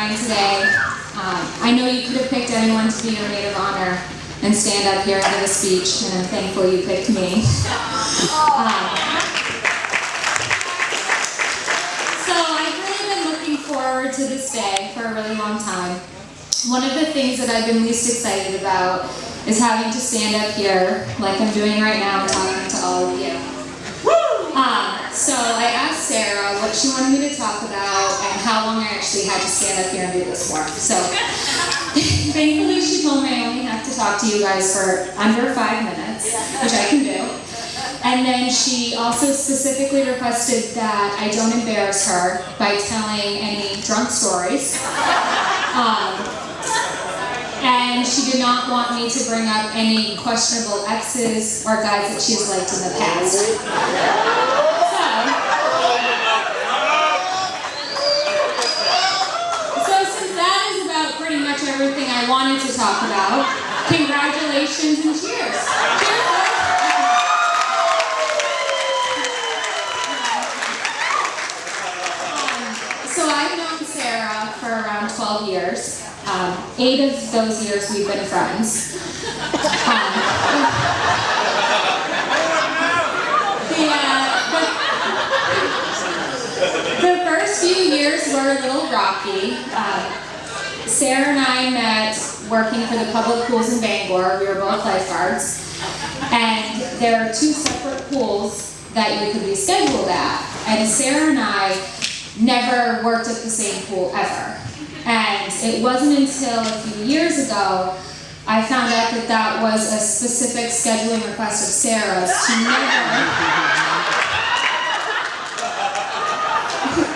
mine today. I know you could have picked anyone to be your maid of honor and stand up here and give a speech, and I'm thankful you picked me. So I've really been looking forward to this day for a really long time. One of the things that I've been least excited about is having to stand up here like I'm doing right now and talking to all of you. So I asked Sarah what she wanted me to talk about and how long I actually had to stand up here and do this for. So thankfully she told me I only have to talk to you guys for under 5 minutes, which I can do. And then she also specifically requested that I don't embarrass her by telling any drunk stories. And she did not want me to bring up any questionable exes or guys that she's liked in the past. So since that is about pretty much everything I wanted to talk about, congratulations and cheers. Cheers. So I've known Sarah for around 12 years. 8 of those years we've been friends. The first few years were a little rocky. Sarah and I met working for the public pools in Bangor. We were both lifeguards. And there are 2 separate pools that you could be scheduled at. And Sarah and I never worked at the same pool ever. And it wasn't until a few years ago I found out that that was a specific scheduling request of Sarah's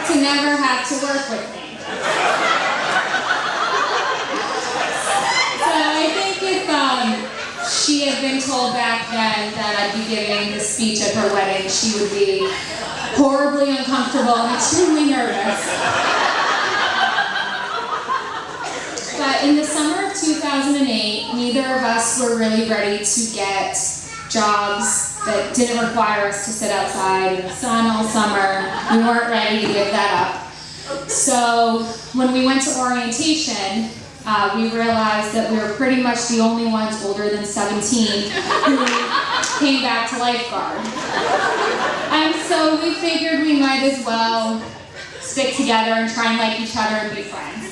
to never have to work with me. So I think if she had been told back then that I'd be giving the speech at her wedding, she would be horribly uncomfortable and extremely nervous. But in the summer of 2008, neither of us were really ready to get jobs that didn't require us to sit outside in the sun all summer. We weren't ready to give that up. So when we went to orientation, we realized that we were pretty much the only ones older than 17 who came back to lifeguard. And so we figured we might as well stick together and try and like each other and be friends.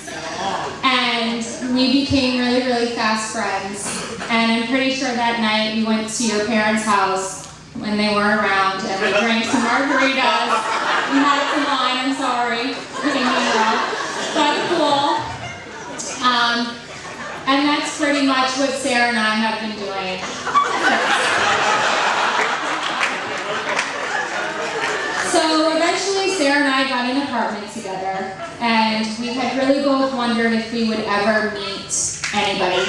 And we became really, really fast friends. And I'm pretty sure that night we went to your parents' house when they weren't around and we drank some margaritas. We had some wine, I'm sorry. But cool. And that's pretty much what Sarah and I have been doing. So eventually Sarah and I got an apartment together, and we had really both wondered if we would ever meet anybody.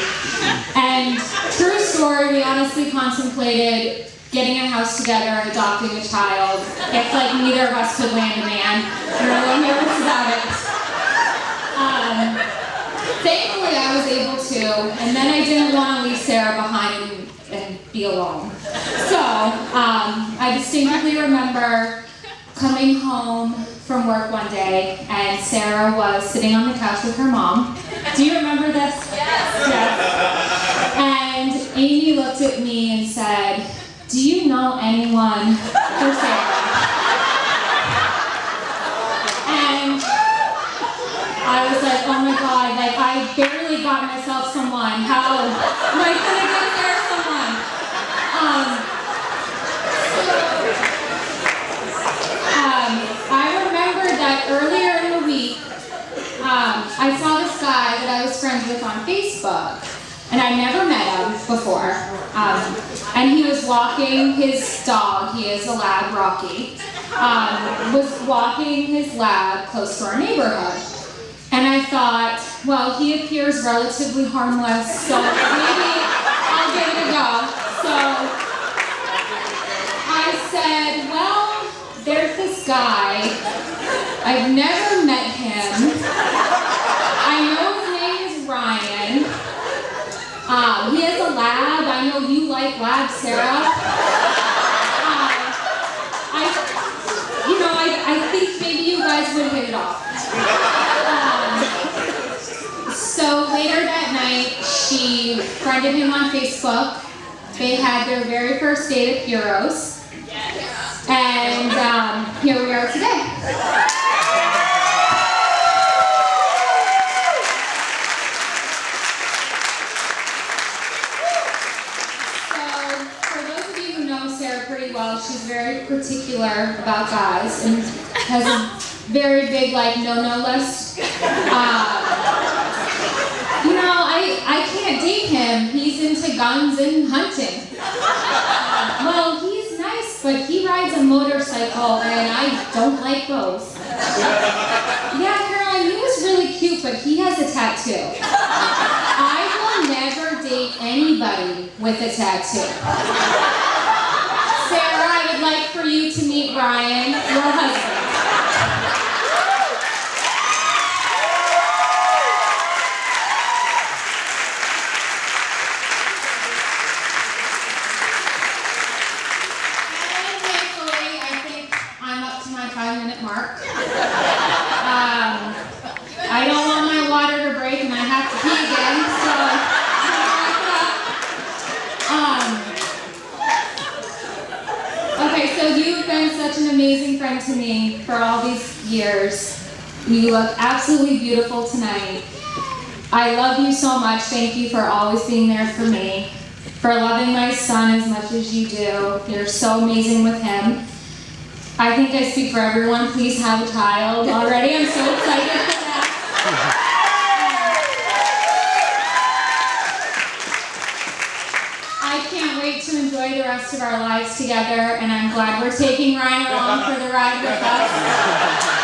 And true story, we honestly contemplated getting a house together and adopting a child if like neither of us could land a man. We were a little nervous about it. Thankfully I was able to, and then I didn't want to leave Sarah behind and be alone. So I distinctly remember coming home from work one day, and Sarah was sitting on the couch with her mom. Do you remember this? Yes. And Amy looked at me and said, "Do you know anyone for Sarah?" And I was like, oh my God, like I barely got myself someone. How am I gonna get there someone? I remember that earlier in the week, I saw this guy that I was friends with on Facebook, and I never met him before. And he was walking his dog, he is a lab, Rocky, was walking his lab close to our neighborhood. And I thought, well, he appears relatively harmless, so maybe I'll give it a go. So I said, well, there's this guy. I've never met him. I know his name is Ryan. He has a lab. I know you like labs, Sarah. I think maybe you guys would hit it off. invited him on Facebook. They had their very first date of heroes. And here we are today. Sarah pretty well. She's very particular about guys and has a very big no-no list. I can't date him. He's into guns and hunting. Well, he's nice, but he rides a motorcycle and I don't like those. Yeah, Caroline, he was really cute, but he has a tattoo. I will never date anybody with a tattoo. Sarah, I would like for you to meet Ryan, your husband. And thankfully, I think I'm up to my 5-minute mark. I don't want my water to break and I have to pee again, Okay, so you've been such an amazing friend to me for all these years. You look absolutely beautiful tonight. I love you so much. Thank you for always being there for me, for loving my son as much as you do. You're so amazing with him. I think I speak for everyone. Please have a child already. I'm so excited for that. I can't wait to enjoy the rest of our lives together, and I'm glad we're taking Ryan along for the ride with us.